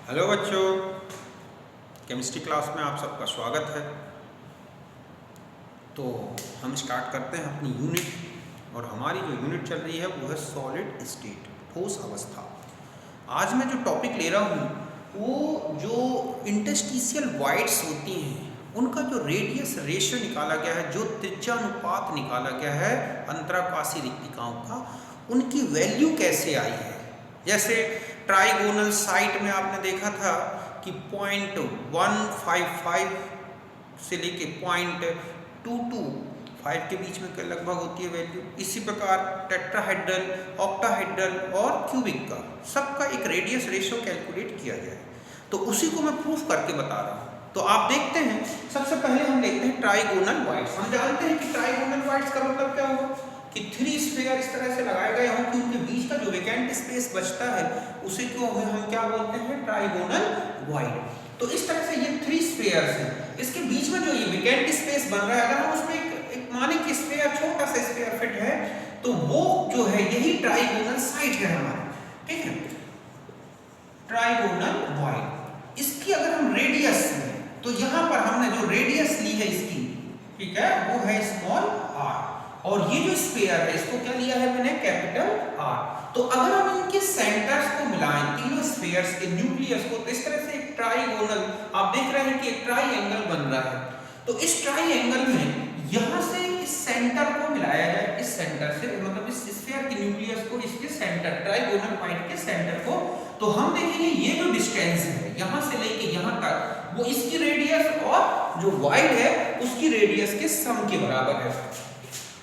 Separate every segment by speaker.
Speaker 1: Hello बच्चों, chemistry class में आप सबका स्वागत है। तो हम स्टार्ट करते हैं अपनी यूनिट, और हमारी जो यूनिट चल रही है वो है सॉलिड स्टेट, ठोस अवस्था। आज मैं जो टॉपिक ले रहा हूँ वो जो इंटरस्टिशियल वॉइड्स होती हैं उनका जो रेडियस रेशियो निकाला गया है, जो त्रिज्यानुपात निकाला गया है अंतराकाशीय रिक्तिकाओं का, उनकी वैल्यू कैसे आई है। जैसे ट्राइगोनल साइट में आपने देखा था कि 0.155 से लेके 0.225 के बीच में लगभग होती है वैल्यू। इसी प्रकार टेट्राहेड्रल, ऑक्टाहेड्रल और क्यूबिक का सबका एक रेडियस रेशियो कैलकुलेट किया गया है। तो उसी को मैं प्रूफ करके बता रहा हूँ। तो आप देखते हैं, सबसे पहले हम देखते हैं ट्राइगोनल वॉइड्स। हम जानते हैं कि ट्राइगोनल वॉइड्स का मतलब क्या होगा कि 3 स्फीयर इस तरह से लगाए गए हों कि उनके बीच का जो वैकेंट स्पेस बचता है उसे क्यों हम क्या बोलते हैं, ट्राइगोनल वॉइड। तो इस तरह से ये 3 स्फीयर्स हैं, इसके बीच में जो ये वैकेंट स्पेस बन रहा है, अगर हम उसमें एक माने कि स्फीयर, छोटा सा स्फीयर फिट है, तो वो जो है यही ट्राइगोनल साइट है हमारी, ठीक है, ट्राइगोनल वॉइड। इसकी अगर हम रेडियस लें तो यहां पर हमने जो रेडियस ली है इसकी, ठीक है, वो है स्मॉल r, और ये जो स्फीयर है इसको क्या लिया है मैंने, कैपिटल R। तो अगर हम इनके सेंटर्स को मिलाएं, तीनों स्फीयर्स के न्यूक्लियस को, तो इस तरह से एक ट्राइगोनल आप देख रहे हैं कि एक ट्राइएंगल बन रहा है। तो इस ट्राइएंगल में यहां से इस सेंटर को मिलाया जाए, इस सेंटर से, मतलब इस स्फीयर के न्यूक्लियस को इसके सेंटर, ट्राइगोनल पॉइंट के सेंटर को, तो हम देखेंगे ये जो डिस्टेंस है यहां से लेके यहां तक, वो इसकी रेडियस और जो वाइड है उसकी रेडियस के सम के बराबर है।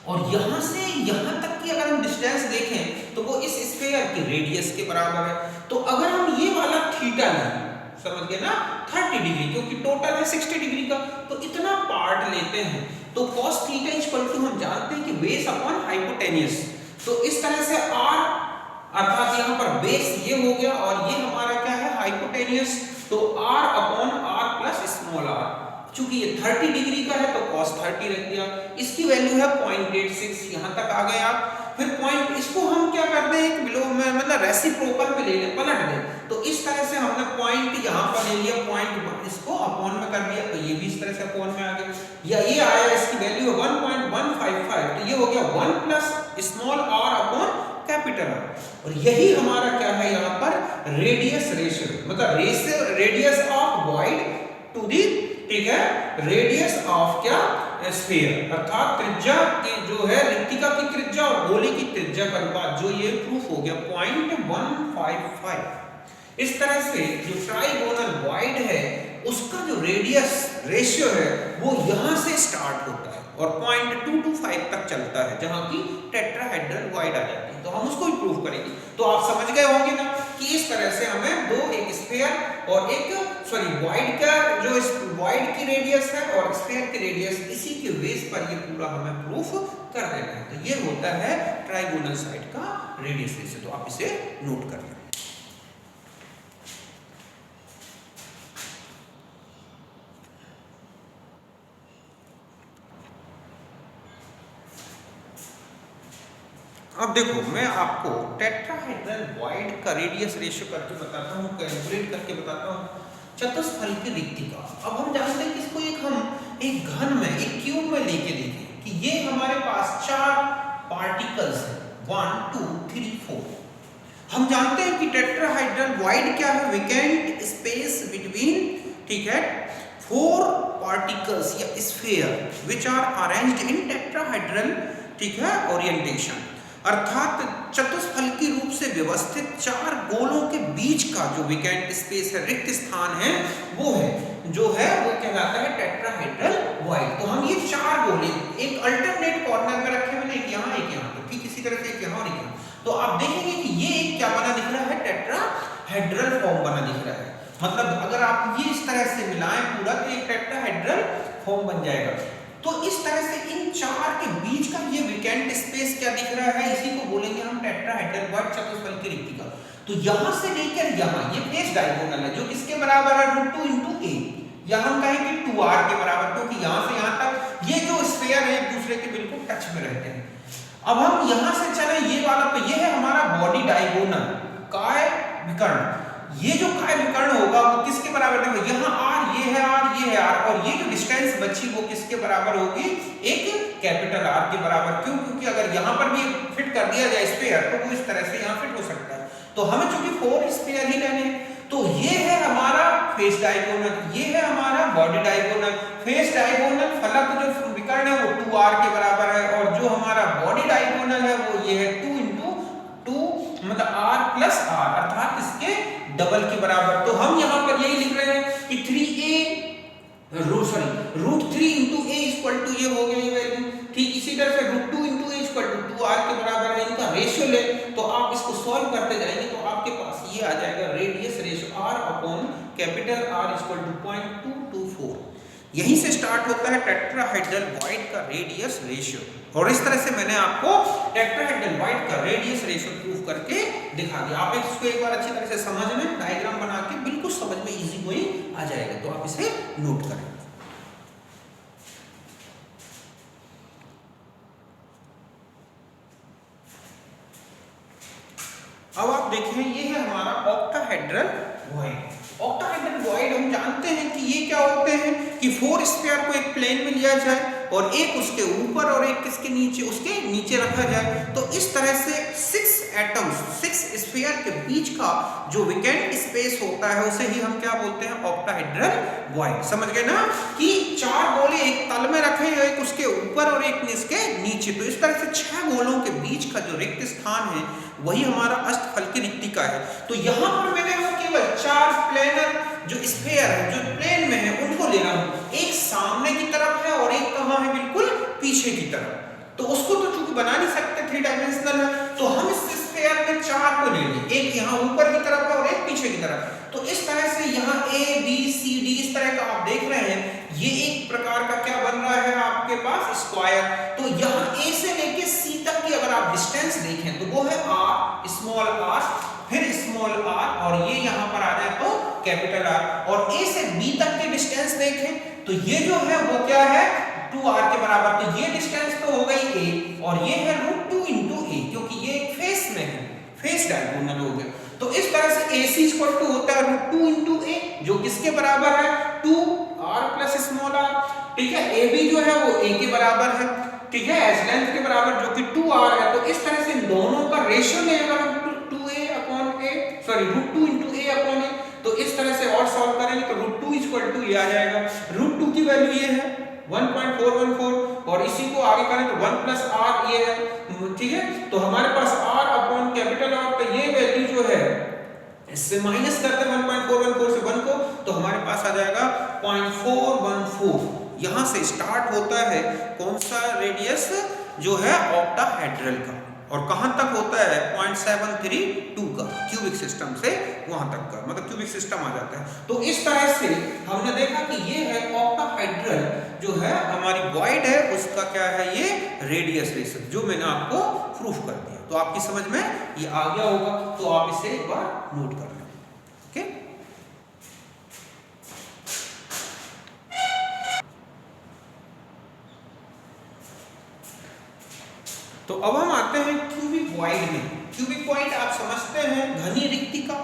Speaker 1: और यहां से यहां तक की अगर हम डिस्टेंस देखें तो वो इस स्फीयर की रेडियस के बराबर है। तो अगर हम ये वाला थीटा लें, समझ गए ना, 30 डिग्री, क्योंकि टोटल है 60 डिग्री का, तो इतना पार्ट लेते हैं, तो cos थीटा इक्वल टू हम जानते हैं कि बेस अपॉन हाइपोटेन्यूस। तो इस तरह से r, अर्थात यहाँ पर बेस ये हो गया और ये हमारा क्या है, हाइपोटेन्यूस, तो r upon r plus small r। चूंकि ये 30 डिग्री का है तो cos 30 रख दिया, इसकी वैल्यू है 0.86, यहां तक आ गए आप। फिर पॉइंट, इसको हम क्या करते हैं कि बिलो में, मतलब रेसिप्रोकल में ले लें, पलट दें, तो इस तरह से हमने पॉइंट यहां पर ले लिया, पॉइंट इसको अपॉन में कर दिया, तो ये भी इस तरह से अपॉन में आ गया, या ये आया, इसकी वैल्यू 1.155, तो ये हो गया 1 plus small r upon capital R। और यही हमारा क्या है यहाँ पर, रेडियस रेशियो, मतलब radius of void to the, ठीक है, रेडियस ऑफ क्या, स्फीयर, अर्थात त्रिज्या की जो है रिक्तिका की त्रिज्या और गोले की त्रिज्या का अनुपात, जो ये प्रूफ हो गया 0.155। इस तरह से जो ट्राइगोनल वॉइड है उसका जो रेडियस रेशियो है वो यहां से स्टार्ट होता है और 0.225 तक चलता है, जहां की टेट्राहेड्रल वॉइड आ जाती है। तो हम उसको भी प्रूफ करेंगे। तो आप समझ गए होंगे ना कि इस तरह से हमें दो, एक स्फीयर और एक वॉइड का, जो वॉइड की रेडियस है और स्फीयर की रेडियस, इसी के बेस पर ये पूरा हमें प्रूफ कर देना है। तो ये होता है ट्राइगोनल साइड का रेडियस रेशियो। तो आप इसे नोट कर लें। अब देखो, मैं आपको टेट्राहेड्रल वॉइड का रेडियस रेशियो करके बताता हूँ, कैलकुलेट करके बताता हूँ। चतुष्फल की रिक्तिका, अब हम जानते हैं कि इसको हम एक घन में, एक क्यूब में लेके देखें कि ये हमारे पास 4 पार्टिकल्स हैं, 1 2 3 4। हम जानते हैं कि टेट्राहेड्रल वॉइड क्या है, वैकेंट स्पेस बिटवीन, ठीक है, 4 पार्टिकल्स या sphere which are arranged in tetrahedral, ठीक है, ओरिएंटेशन, अर्थात चतुष्फलकी रूप से व्यवस्थित 4 गोलों के बीच का जो वैकेंट स्पेस है, रिक्त स्थान है, वो है, जो है वो कहलाता है टेट्राहेड्रल वॉइड। तो हम ये 4 गोले एक अल्टरनेट कॉर्नर में रखे हुए, एक यहाँ एक यहाँ, तो ठीक इसी तरह से एक यहाँ और एक यहाँ। तो आप देखेंगे कि ये एक क्या बना दिख रहा है, टेट्राहेड्रल फॉर्म बना दिख रहा है। मतलब अगर आप ये इस तरह से मिलाएं पूरा, तो एक टेट्राहेड्रल फॉर्म बन जाएगा। तो इस तरह से इन 4 के बीच का ये वैकेंट स्पेस क्या दिख रहा है, इसी को बोलेंगे हम टेट्राहेड्रल वॉइड, चतुष्फल की रिक्तिका। तो यहां से लेकर यहां ये फेस डायगोनल है, जो किसके बराबर है, √2 × a, या हम कहें कि 2r के बराबर, क्योंकि यहां से यहां तक ये जो स्फीयर है एक दूसरे के बिल्कुल टच में रहते हैं। अब हम यहां से चले ये वाला, तो ये है हमारा बॉडी डायगोनल, काय विकर्ण, ये जो काय विकर्ण होगा वो किसके बराबर है, यहाँ r ये है r ये है r, और ये जो डिस्टेंस बची वो किसके बराबर होगी, एक कैपिटल R के बराबर। क्यों, क्योंकि अगर यहाँ पर भी फिट कर दिया जाए स्फीयर तो वो इस तरह से यहाँ फिट हो सकता है। तो हमें चूंकि 4 स्फीयर ही लेने हैं, तो ये है हमारा फेस डायगोनल, ये है हमारा बॉडी डायगोनल। फेस डायगोनल फलक जो विकर्ण है वो 2r के बराबर है, और जो हमारा बॉडी डायगोनल है वो ये है 2 × 2 मतलब r + r, अर्थात इसके डबल के बराबर। तो हम यहाँ पर यही लिख रहे हैं कि 3a √3 × a = ये हो गया ये वैल्यू। ठीक इसी तरह से √2 × a = 2r के बराबर है, इनका रेशियो ले तो आप इसको सॉल्व करते जाएंगे तो आपके पास ये आ जाएगा रेडियस रेशियो r/R = 0.224। यहीं से स्टार्ट होता है टेट्राहेड्रल वॉइड का रेडियस रेशियो, और इस तरह से मैंने आपको टेट्राहेड्रल वॉइड का रेडियस रेशियो प्रूव करके दिखा दिया। आप इसको एक बार अच्छी तरह से समझ में डायग्राम बना के बिल्कुल समझ में इजी गोइंग आ जाएगा, तो आप इसे नोट करें। अब आप देखें ये है हमारा ऑक्टाहेड्रल वॉइड। ऑक्टाहेड्रल वॉइड हम जानते हैं कि ये क्या होते हैं कि 4 स्फीयर को एक प्लेन में लिया जाए और एक उसके ऊपर और एक किसके नीचे, उसके नीचे रखा जाए। तो इस तरह से 6 एटम्स 6 स्फीयर के बीच का जो वेकेंट स्पेस होता है उसे ही हम क्या बोलते हैं, ऑक्टाहेड्रल वॉइड। समझ गए ना कि 4 गोले एक तल में रखे हैं, एक उसके ऊपर और एक इसके नीचे। तो इस तरह से 6 गोलों के बीच का जो रिक्त स्थान है वही हमारा अष्टफल की रिक्तिका है। तो यहाँ पर मैंने वो केवल 4 प्लेनर जो स्फीयर है जो प्लेन में है उनको ले रहा हूँ, एक सामने की तरफ है और एक कहाँ है, बिल्कुल पीछे की तरफ। तो उसको तो चूंकि बना नहीं सकते 3 डायमेंशनल है, तो हम इस स्फीयर में 4 को ले लें, एक यहाँ ऊपर की तरफ है और एक पीछे की तरफ। तो इस तरह से यहाँ A B C D इस तरह का आप देख रहे हैं, ये एक प्रकार का क्या बन रहा है आपके पास, स्क्वायर। तो यहाँ A से लेके C तक की अगर आप डिस्टेंस देखें तो वो है r, स्मॉल r, फिर स्मॉल r, और ये यहाँ पर आ जाए तो कैपिटल R। और A से B तक के डिस्टेंस देखें तो ये जो है वो क्या है, 2r के बराबर। तो ये डिस्टेंस तो हो गई A, और ये है √2 × a, क्योंकि ये एक फेस में है, फेस डायगोनल हो गया। तो इस तरह से AC = होता है √2 × a, जो किसके बराबर है, 2r + स्मॉल r। ठीक है, AB जो है वो A के बराबर है, ठीक है, एज लेंथ के बराबर जो कि 2r है। तो इस तरह से इन दोनों का रेशियो ले अगर हम √2 × a, तो इस तरह से और सॉल्व करेंगे तो √2 = ये आ जाएगा। √2 की वैल्यू ये है 1.414, और इसी को आगे करें तो 1 + r ये है। ठीक है, तो हमारे पास r/R, तो ये वैल्यू जो है इससे माइनस करते हैं 1.414 से 1 को, तो हमारे पास आ जाएगा 0.414। यहाँ से स्टार्ट होता है कौन सा रेडियस जो है ऑक्टाहेड्रल का, और कहाँ तक होता है 0.732 का, क्यूबिक सिस्टम से वहां तक का, मतलब क्यूबिक सिस्टम आ जाता है। तो इस तरह से हमने देखा कि ये है ऑक्टाहेड्रल जो है हमारी वॉइड है, उसका क्या है ये रेडियस रेशियो, जो मैंने आपको प्रूफ कर दिया। तो आपकी समझ में ये आ गया होगा, तो आप इसे एक बार नोट कर लें। ओके, तो अब हम आते हैं क्यूबिक वॉइड में। क्यूबिक वॉइड आप समझते हैं घनी रिक्तिका,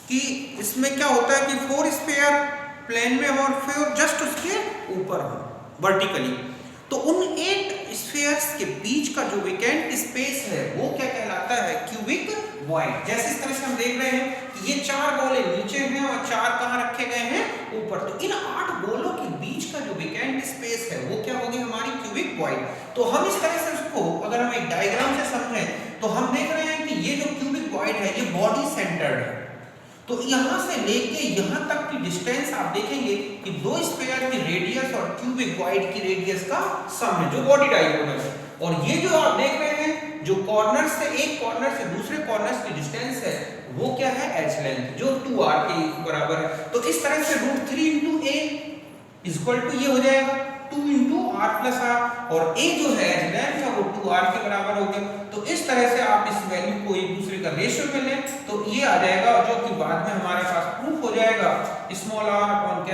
Speaker 1: कि इसमें क्या होता है कि 4 स्फीयर प्लेन में हो और फिर जस्ट उसके ऊपर हो वर्टिकली। तो उन 8 स्फीयर्स के बीच का जो वेकेंट स्पेस है वो क्या कहलाता है, क्यूबिक वॉइड। जैसे इस तरह से हम देख रहे हैं कि ये 4 गोले नीचे हैं और 4 कहाँ रखे गए हैं, ऊपर। तो इन 8 गोलों के बीच का जो वेकेंट स्पेस है वो क्या होगी, हमारी क्यूबिक वॉइड। तो हम इस तरह से उसको अगर हम एक डायग्राम से समझें तो हम देख रहे हैं कि ये जो क्यूबिक वॉइड है ये बॉडी सेंटर्ड है। तो यहाँ से लेके यहाँ तक की डिस्टेंस आप देखेंगे कि 2 स्फीयर की रेडियस और क्यूबिक वॉइड की रेडियस का सम है, जो बॉडी डायगोनल है। और ये जो आप देख रहे हैं जो कॉर्नर से एक कॉर्नर से दूसरे कॉर्नर की डिस्टेंस है वो क्या है, एज लेंथ, जो 2r के बराबर है। तो इस तरह से √3 × a = ये हो जाएगा 2 × r + r, और a जो है एज लेंथ है वो 2r के बराबर हो गया। तो इस तरह से आप इस वैल्यू को एक दूसरे का रेशियो में लें तो ये आ जाएगा, जो कि बाद में हमारे पास प्रूफ हो जाएगा, स्मॉल r/R =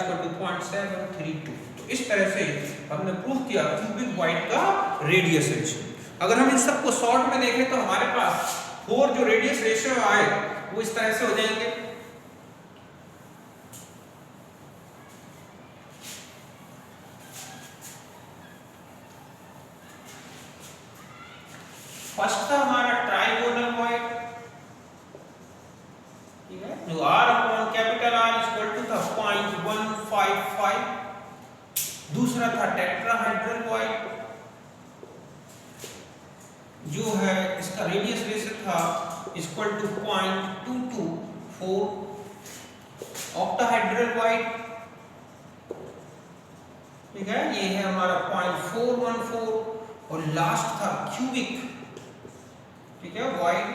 Speaker 1: 0.732। तो इस तरह से हमने प्रूफ किया क्यूबिक वॉइड का रेडियस रेशियो। अगर हम इन सबको शॉर्ट में देखें तो हमारे पास 4 जो रेडियस रेशियो आए वो इस तरह से हो जाएंगे। फर्स्ट था हमारा ट्राइगोनल वॉइड, ठीक है, जो R upon capital R equal to था 0.155। दूसरा था टेट्राहेड्रल वॉइड, जो है इसका रेडियस रेशो था इक्वल टू 0.224। ऑक्टाहेड्रल वॉइड, ठीक है, ये है हमारा 0.414। और लास्ट था क्यूबिक, ठीक है, वॉइड।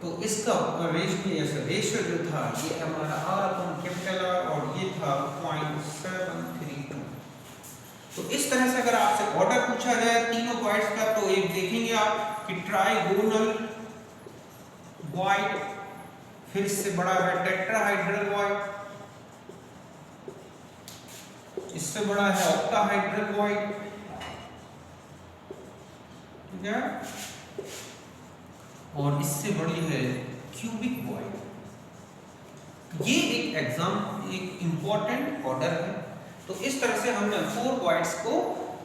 Speaker 1: तो इसका रेशियो जो था ये हमारा R अपॉन कैपिटल R और ये था 0.732। तो इस तरह से अगर आपसे ऑर्डर पूछा जाए तीनों वॉइड्स का, तो एक देखेंगे आप कि ट्राइगोनल वॉइड, फिर इससे बड़ा है टेट्राहाइड्रल वॉइड, इससे बड़ा है ऑक्टाहाइड्रल वॉइड, ठीक है, और इससे बड़ी है क्यूबिक वॉइड। ये एक इंपॉर्टेंट ऑर्डर है। तो इस तरह से हमने 4 वॉइड्स को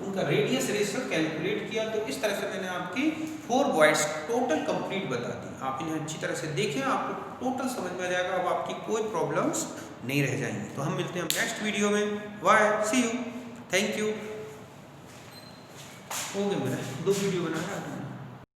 Speaker 1: उनका रेडियस रेशियो कैलकुलेट किया। तो इस तरह से मैंने आपकी 4 वॉइड्स टोटल कंप्लीट बता दी। आप इन्हें अच्छी तरह से देखें, आपको टोटल समझ में आ जाएगा, अब आपकी कोई प्रॉब्लम्स नहीं रह जाएंगी। तो हम मिलते हैं नेक्स्ट वीडियो में। Bye, see you, thank you. हो गया, मेरा 2 वीडियो बनाया।